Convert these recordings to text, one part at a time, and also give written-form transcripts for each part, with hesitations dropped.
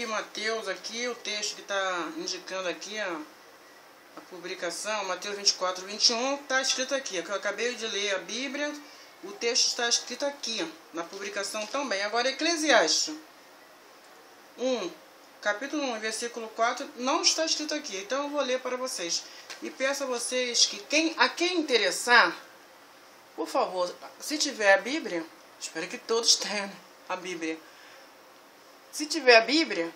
e Mateus aqui, o texto que está indicando aqui a publicação, Mateus 24, 21, está escrito aqui, que eu acabei de ler a Bíblia, o texto está escrito aqui, na publicação também. Agora, Eclesiastes 1, capítulo 1, versículo 4, não está escrito aqui, então eu vou ler para vocês. E peço a vocês que, quem interessar, por favor, se tiver a Bíblia, espero que todos tenham a Bíblia. Se tiver a Bíblia,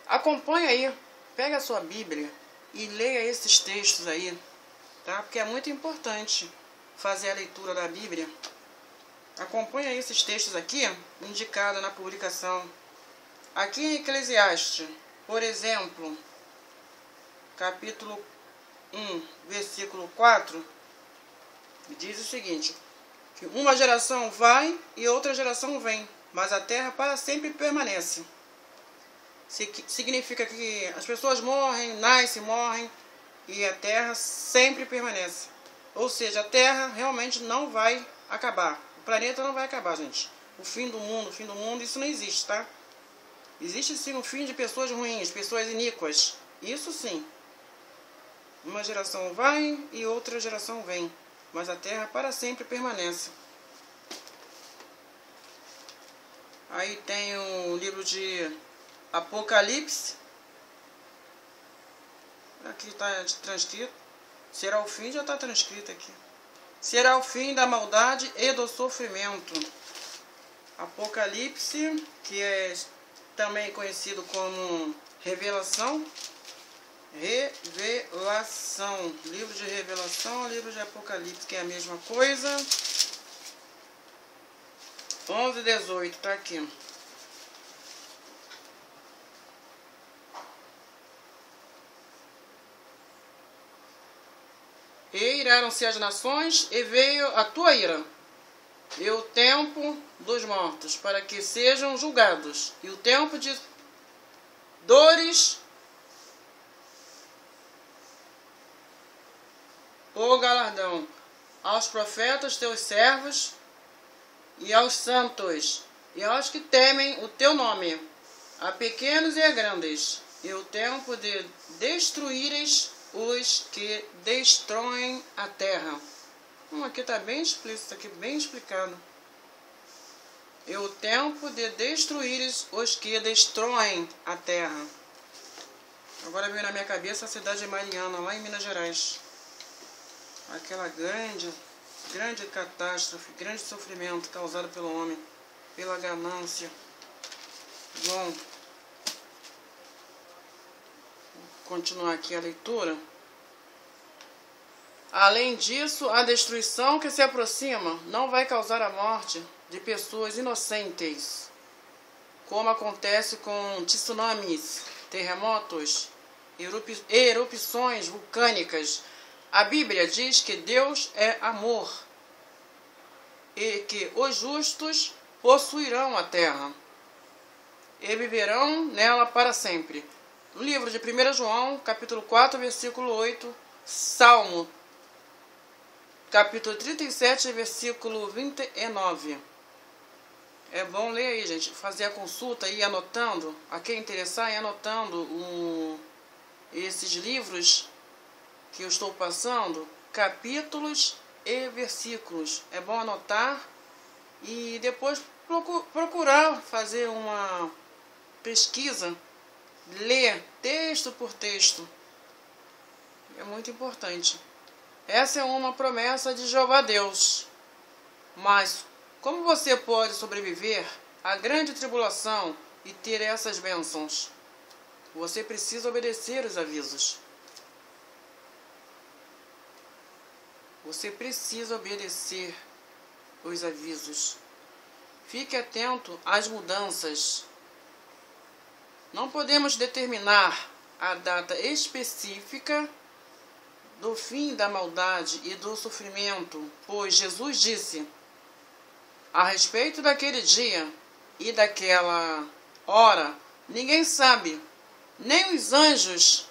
acompanhe aí, pega a sua Bíblia e leia esses textos aí, tá? Porque é muito importante fazer a leitura da Bíblia. Acompanhe aí esses textos aqui, indicados na publicação. Aqui em Eclesiastes, por exemplo, capítulo 1, versículo 4, diz o seguinte, que uma geração vai e outra geração vem, mas a terra para sempre permanece. Significa que as pessoas morrem, nascem, morrem, e a terra sempre permanece. Ou seja, a terra realmente não vai acabar. O planeta não vai acabar, gente. O fim do mundo, isso não existe, tá? Existe sim o fim de pessoas ruins, pessoas iníquas. Isso sim. Uma geração vai e outra geração vem, mas a terra para sempre permanece. Aí tem o livro de Apocalipse. Aqui está transcrito. Será o fim, já está transcrito aqui. Será o fim da maldade e do sofrimento. Apocalipse, que é também conhecido como Revelação. Revelação. Livro de Revelação, livro de Apocalipse, que é a mesma coisa. 11 e 18, tá aqui. E iraram-se as nações, e veio a tua ira, e o tempo dos mortos, para que sejam julgados, e o tempo de dores, o galardão aos profetas teus servos, e aos santos, e aos que temem o teu nome, a pequenos e a grandes, e o tempo de destruíres os que destroem a terra. Aqui está bem explícito, aqui bem explicado. E o tempo de destruíres os que destroem a terra. Agora veio na minha cabeça a cidade de Mariana, lá em Minas Gerais. Aquela grande catástrofe, grande sofrimento causado pelo homem, pela ganância. Bom, vou continuar aqui a leitura. Além disso, a destruição que se aproxima não vai causar a morte de pessoas inocentes, como acontece com tsunamis, terremotos, erupções vulcânicas. A Bíblia diz que Deus é amor e que os justos possuirão a terra e viverão nela para sempre. No livro de 1 João, capítulo 4, versículo 8, Salmo, capítulo 37, versículo 29. É bom ler aí, gente, fazer a consulta e ir anotando, a quem interessar, ir anotando esses livros que eu estou passando, capítulos e versículos. É bom anotar e depois procurar fazer uma pesquisa, ler texto por texto. É muito importante. Essa é uma promessa de Jeová Deus. Mas como você pode sobreviver à grande tribulação e ter essas bênçãos? Você precisa obedecer os avisos. Você precisa obedecer os avisos. Fique atento às mudanças. Não podemos determinar a data específica do fim da maldade e do sofrimento, pois Jesus disse a respeito daquele dia e daquela hora, ninguém sabe, nem os anjos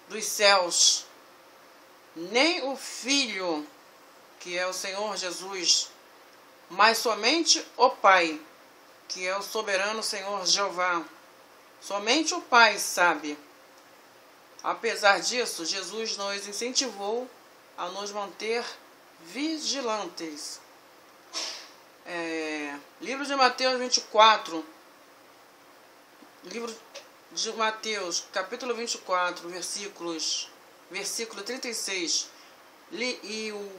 dos céus, nem o Filho, que é o Senhor Jesus, mas somente o Pai, que é o soberano Senhor Jeová. Somente o Pai sabe. Apesar disso, Jesus nos incentivou a nos manter vigilantes. Livro de Mateus 24, livro de Mateus, capítulo 24, versículo 36, e o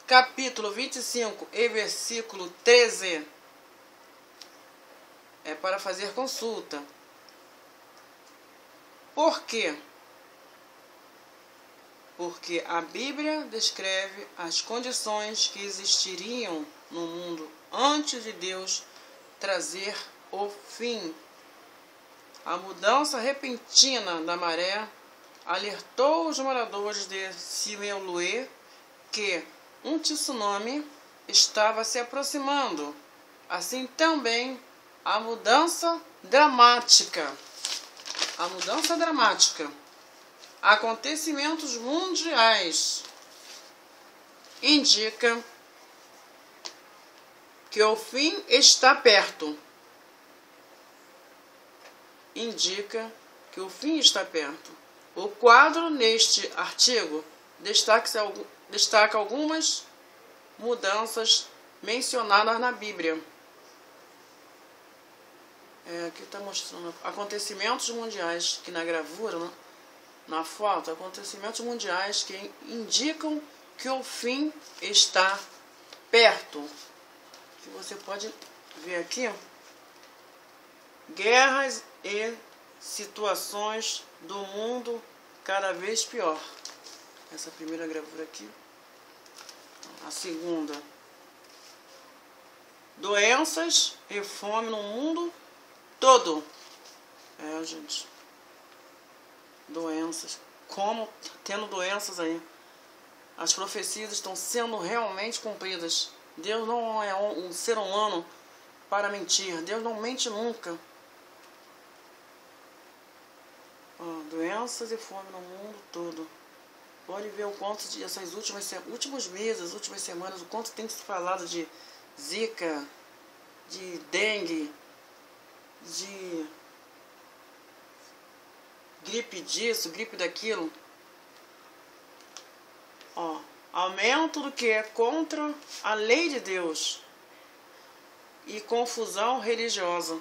capítulo 25 e versículo 13, é para fazer consulta. Por quê? Porque a Bíblia descreve as condições que existiriam no mundo antes de Deus trazer o fim. A mudança repentina da maré alertou os moradores de Simeuluê que um tsunami estava se aproximando. Assim também a mudança dramática. Acontecimentos mundiais indicam que o fim está perto. O quadro neste artigo destaca algumas mudanças mencionadas na Bíblia. Aqui está mostrando acontecimentos mundiais, que na gravura, na foto, acontecimentos mundiais que indicam que o fim está perto. Que você pode ver aqui, guerras e situações do mundo cada vez pior. Essa primeira gravura aqui. A segunda, doenças e fome no mundo todo. Gente, doenças, como tendo doenças aí. As profecias estão sendo realmente cumpridas. Deus não é um ser humano para mentir. Deus não mente nunca. Doenças e fome no mundo todo. Pode ver o quanto essas últimos meses, últimas semanas, o quanto tem se falado de zika, de dengue, de gripe disso, gripe daquilo. Aumento do que é contra a lei de Deus e confusão religiosa.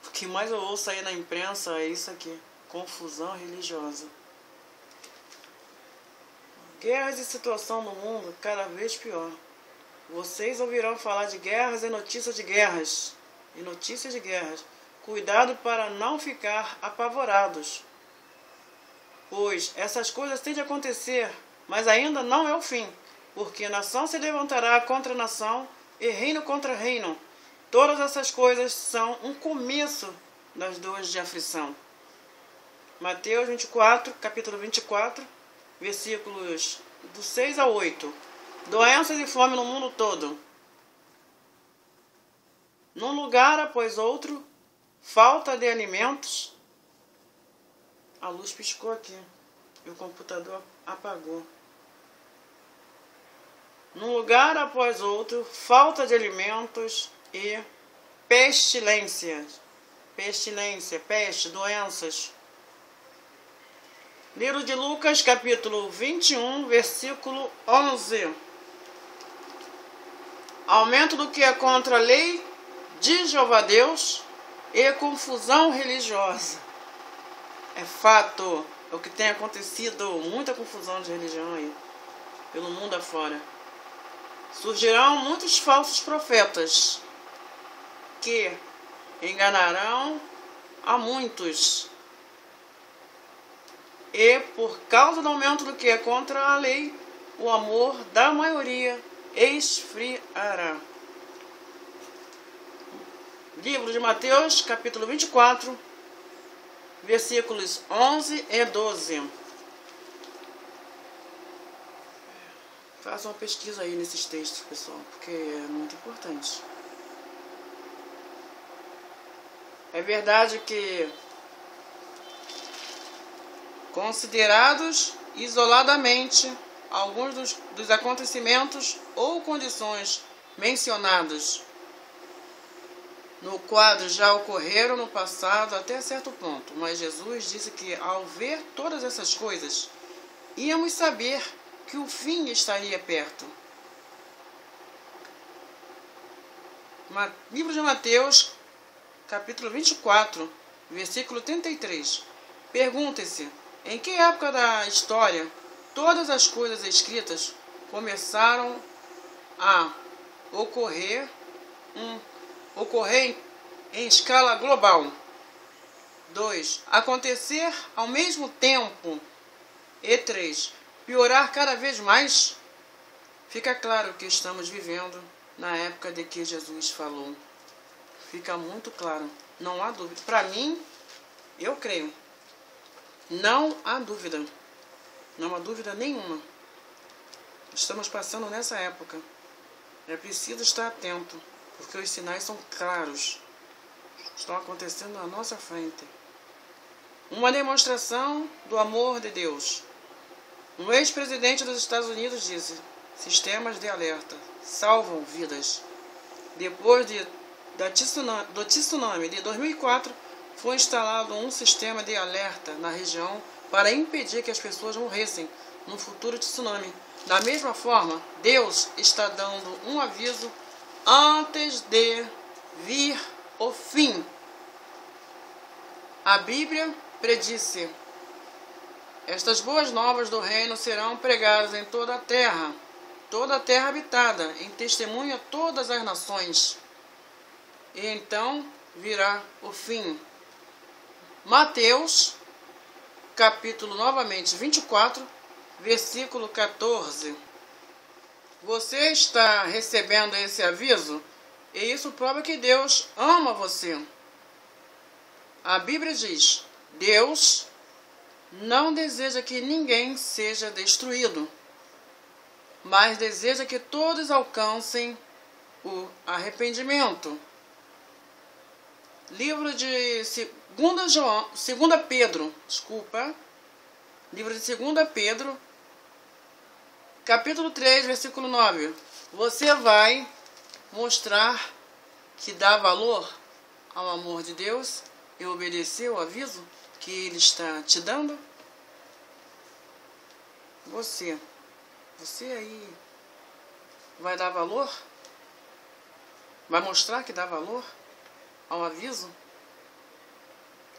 O que mais eu ouço aí na imprensa é isso aqui, confusão religiosa. Guerras e situação no mundo cada vez pior. Vocês ouvirão falar de guerras e notícias de guerras. Cuidado para não ficar apavorados, pois essas coisas têm de acontecer, mas ainda não é o fim, porque nação se levantará contra nação e reino contra reino. Todas essas coisas são um começo das dores de aflição. Mateus 24, capítulo 24, versículos do 6 ao 8. Doenças e fome no mundo todo. Num lugar após outro, falta de alimentos. A luz piscou aqui e o computador apagou. Num lugar após outro, falta de alimentos e pestilência, peste, doenças. Livro de Lucas, capítulo 21, versículo 11. Aumento do que é contra a lei de Jeová Deus e confusão religiosa. É fato, é o que tem acontecido, muita confusão de religião aí, pelo mundo afora. Surgirão muitos falsos profetas que enganarão a muitos. E por causa do aumento do que é contra a lei, o amor da maioria esfriará. Livro de Mateus, capítulo 24, versículos 11 e 12. Faça uma pesquisa aí nesses textos, pessoal, porque é muito importante. É verdade que, considerados isoladamente, alguns dos acontecimentos ou condições mencionados no quadro já ocorreram no passado até certo ponto, mas Jesus disse que ao ver todas essas coisas, íamos saber que o fim estaria perto. Livro de Mateus, capítulo 24, versículo 33. Pergunte-se, em que época da história todas as coisas escritas começaram a ocorrer em escala global? 2. Acontecer ao mesmo tempo. E 3. Piorar cada vez mais? Fica claro que estamos vivendo na época de que Jesus falou. Fica muito claro. Não há dúvida. Para mim, eu creio. Não há dúvida. Não há dúvida nenhuma. Estamos passando nessa época. É preciso estar atento, porque os sinais são claros. Estão acontecendo na nossa frente. Uma demonstração do amor de Deus. Um ex-presidente dos Estados Unidos disse: sistemas de alerta salvam vidas. Depois do tsunami de 2004, foi instalado um sistema de alerta na região para impedir que as pessoas morressem no futuro tsunami. Da mesma forma, Deus está dando um aviso antes de vir o fim. A Bíblia predisse: estas boas novas do reino serão pregadas em toda a terra habitada, em testemunho a todas as nações. E então virá o fim. Mateus, capítulo novamente 24, versículo 14. Você está recebendo esse aviso? E isso prova que Deus ama você. A Bíblia diz: Deus não deseja que ninguém seja destruído, mas deseja que todos alcancem o arrependimento. Livro de 2 Pedro, livro de 2 Pedro, capítulo 3, versículo 9. Você vai mostrar que dá valor ao amor de Deus e obedecer o aviso que Ele está te dando? Você aí vai dar valor? Vai mostrar que dá valor ao aviso?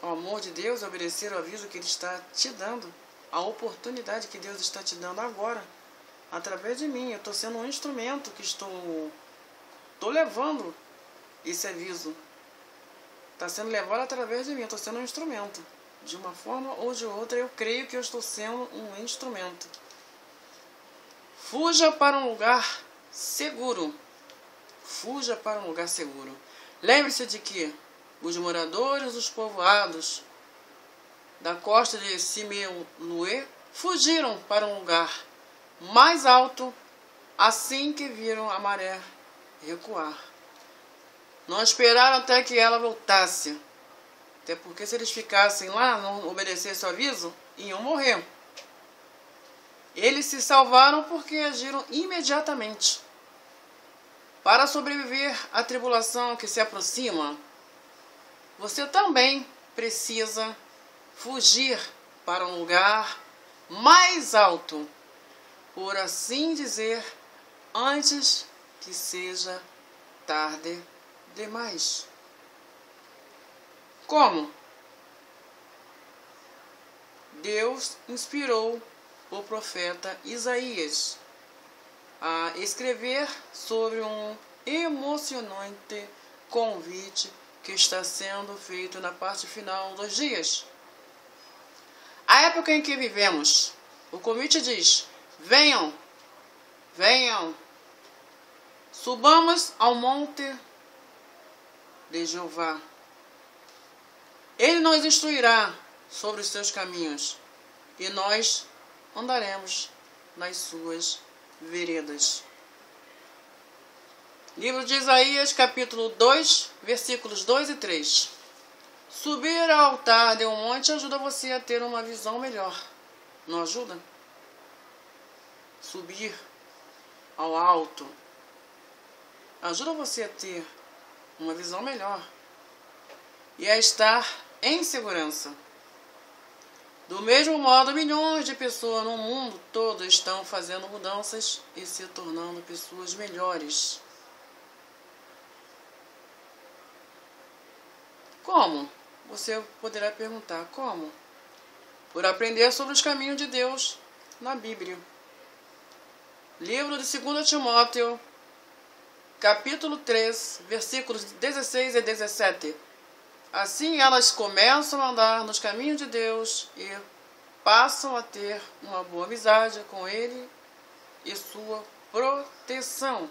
Ao amor de Deus, obedecer o aviso que Ele está te dando? A oportunidade que Deus está te dando agora, através de mim. Eu estou sendo um instrumento que estou levando esse aviso. Está sendo levado através de mim. Eu estou sendo um instrumento. De uma forma ou de outra, eu creio que eu estou sendo um instrumento. Fuja para um lugar seguro. Fuja para um lugar seguro. Lembre-se de que os moradores dos povoados da costa de Simeluê fugiram para um lugar mais alto assim que viram a maré recuar. Não esperaram até que ela voltasse. Até porque se eles ficassem lá, não obedecessem o aviso, iam morrer. Eles se salvaram porque agiram imediatamente. Para sobreviver à tribulação que se aproxima, você também precisa fugir para um lugar mais alto, por assim dizer, antes que seja tarde demais. Como? Deus inspirou o profeta Isaías a escrever sobre um emocionante convite que está sendo feito na parte final dos dias. A época em que vivemos, o convite diz: venham, venham, subamos ao monte de Jeová. Ele nos instruirá sobre os seus caminhos e nós andaremos nas suas veredas. Livro de Isaías, capítulo 2, versículos 2 e 3. Subir ao altar de um monte ajuda você a ter uma visão melhor. Não ajuda? Subir ao alto ajuda você a ter uma visão melhor e a estar em segurança. Do mesmo modo, milhões de pessoas no mundo todo estão fazendo mudanças e se tornando pessoas melhores. Como? Você poderá perguntar, como? Por aprender sobre os caminhos de Deus na Bíblia. Livro de 2 Timóteo, capítulo 3, versículos 16 e 17. Assim elas começam a andar nos caminhos de Deus e passam a ter uma boa amizade com Ele e sua proteção.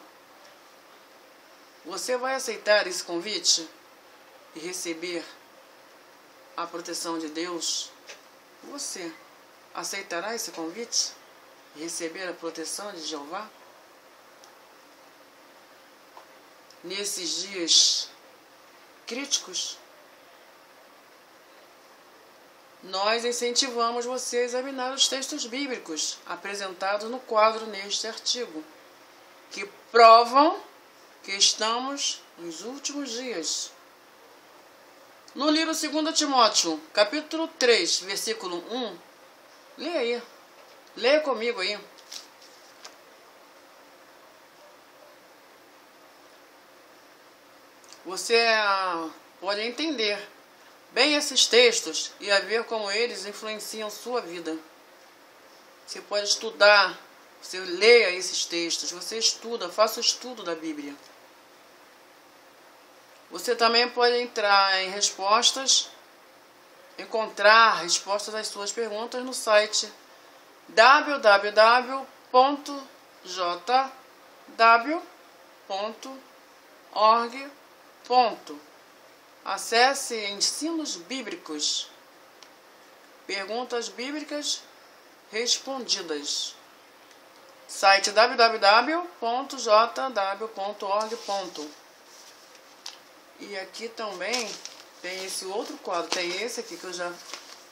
Você vai aceitar esse convite e receber a proteção de Deus? Você aceitará esse convite e receber a proteção de Jeová? Nesses dias críticos, nós incentivamos você a examinar os textos bíblicos apresentados no quadro neste artigo, que provam que estamos nos últimos dias. No livro 2 Timóteo, capítulo 3, versículo 1, leia aí, leia comigo aí. Você pode entender bem esses textos e a ver como eles influenciam sua vida. Você pode estudar, você leia esses textos, você estuda, faça o estudo da Bíblia. Você também pode entrar em respostas, encontrar respostas às suas perguntas no site www.jw.org. Acesse Ensinos Bíblicos. Perguntas bíblicas respondidas. Site www.jw.org. E aqui também tem esse outro quadro. Tem esse aqui que eu já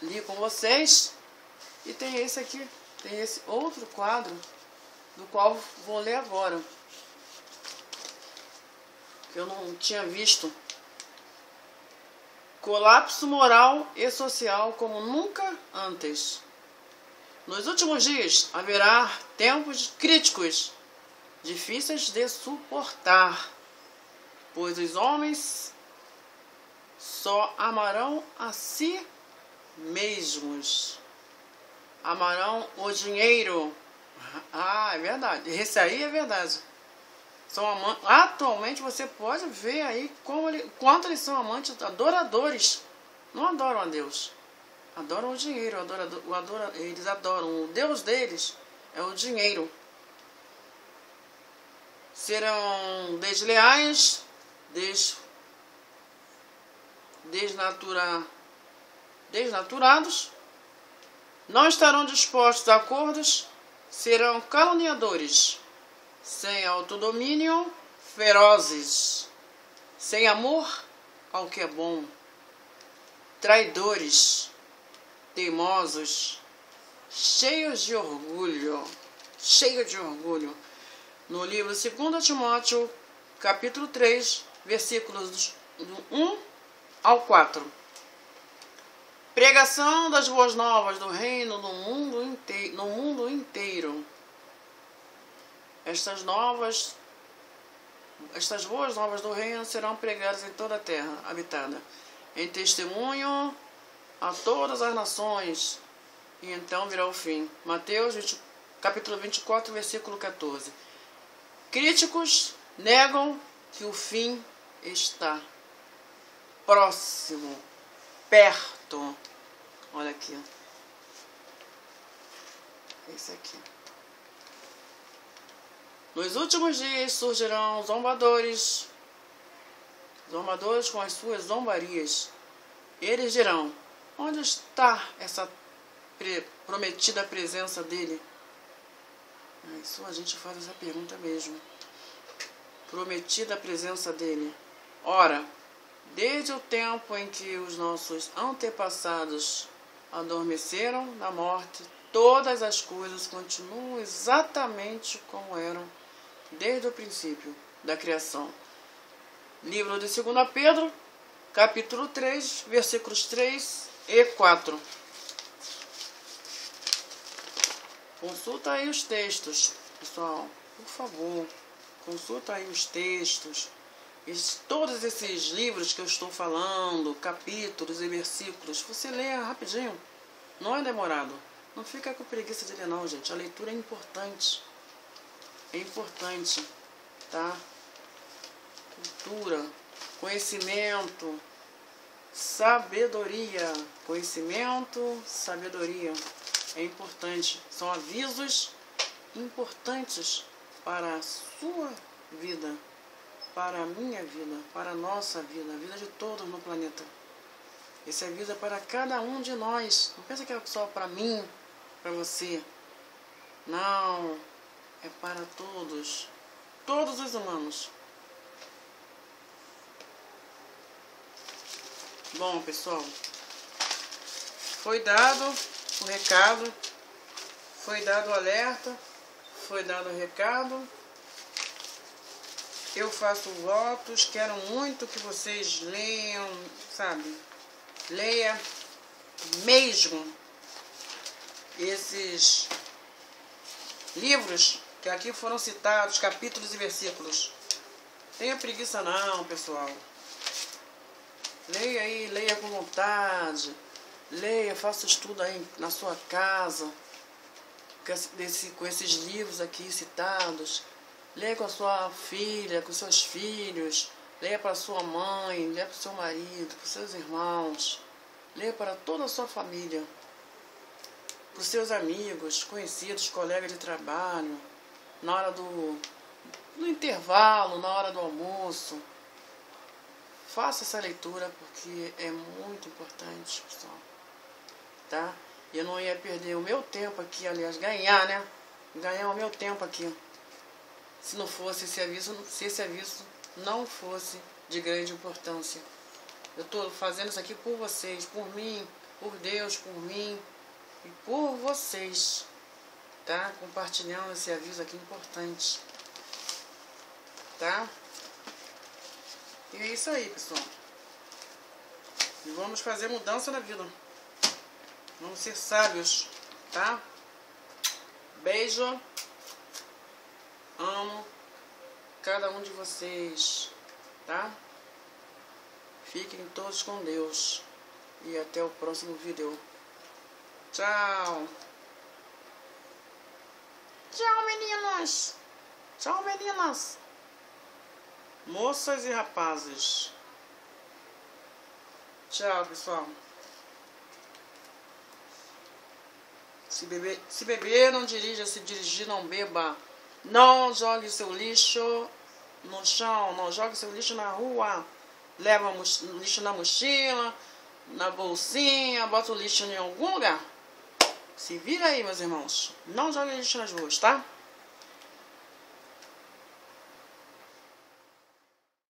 li com vocês. E tem esse aqui. Tem esse outro quadro, do qual vou ler agora. Que eu não tinha visto. Colapso moral e social como nunca antes. Nos últimos dias haverá tempos críticos, difíceis de suportar, pois os homens só amarão a si mesmos. Amarão o dinheiro. É verdade. Esse aí é verdade. Atualmente você pode ver aí quanto eles são amantes, adoradores. Não adoram a Deus. Adoram o dinheiro. Eles adoram. O Deus deles é o dinheiro. Serão desleais, desnaturados, não estarão dispostos a acordos, serão caluniadores, sem autodomínio, ferozes, sem amor ao que é bom, traidores, teimosos, cheios de orgulho. No livro 2 Timóteo, capítulo 3, versículos do 1 ao 4. Pregação das boas novas do reino no mundo inteiro. Estas boas novas do reino serão pregadas em toda a terra habitada, em testemunho a todas as nações, e então virá o fim. Mateus, capítulo 24, versículo 14. Críticos negam que o fim está próximo, perto. Olha aqui. Esse aqui. Nos últimos dias surgirão zombadores com as suas zombarias. Eles dirão: onde está essa prometida presença dele? Isso a gente faz essa pergunta mesmo. Prometida presença dele. Ora, desde o tempo em que os nossos antepassados adormeceram na morte, todas as coisas continuam exatamente como eram desde o princípio da criação. Livro de 2 Pedro, capítulo 3, versículos 3 e 4. Consulta aí os textos, pessoal, por favor, consulta aí os textos. Todos esses livros que eu estou falando, capítulos e versículos, você lê rapidinho, não é demorado. Não fica com preguiça de ler não, gente. A leitura é importante. É importante, tá? Cultura, conhecimento, sabedoria. Conhecimento, sabedoria. É importante. São avisos importantes para a sua vida, para a minha vida, para a nossa vida, a vida de todos no planeta. Esse aviso é para cada um de nós. Não pensa que é só para mim, para você. Não, é para todos. Todos os humanos. Bom, pessoal, foi dado o recado, foi dado o alerta, foi dado o recado. Eu faço votos, quero muito que vocês leiam, sabe? Leia mesmo esses livros que aqui foram citados, capítulos e versículos. Tenha preguiça não, pessoal. Leia aí, leia com vontade. Leia, faça estudo aí na sua casa, com esses livros aqui citados. Leia com a sua filha, com seus filhos. Leia para sua mãe, leia para o seu marido, para os seus irmãos. Leia para toda a sua família. Para os seus amigos, conhecidos, colegas de trabalho. Na hora do intervalo, na hora do almoço. Faça essa leitura porque é muito importante, pessoal. Tá? Eu não ia perder o meu tempo aqui, aliás, ganhar, né? Ganhar o meu tempo aqui. Se não fosse esse aviso, se esse aviso não fosse de grande importância. Eu estou fazendo isso aqui por vocês, por mim, por Deus, por mim e por vocês. Tá? Compartilhando esse aviso aqui importante. Tá? E é isso aí, pessoal. E vamos fazer mudança na vida. Vamos ser sábios, tá? Beijo. Amo cada um de vocês, tá? Fiquem todos com Deus. E até o próximo vídeo. Tchau. Tchau, meninos. Tchau, meninas. Moças e rapazes. Tchau, pessoal. Se beber, não dirija. Se dirigir, não beba. Não jogue seu lixo no chão. Não jogue seu lixo na rua. Leva o lixo na mochila, na bolsinha. Bota o lixo em algum lugar. Se vira aí, meus irmãos. Não jogue lixo nas ruas, tá?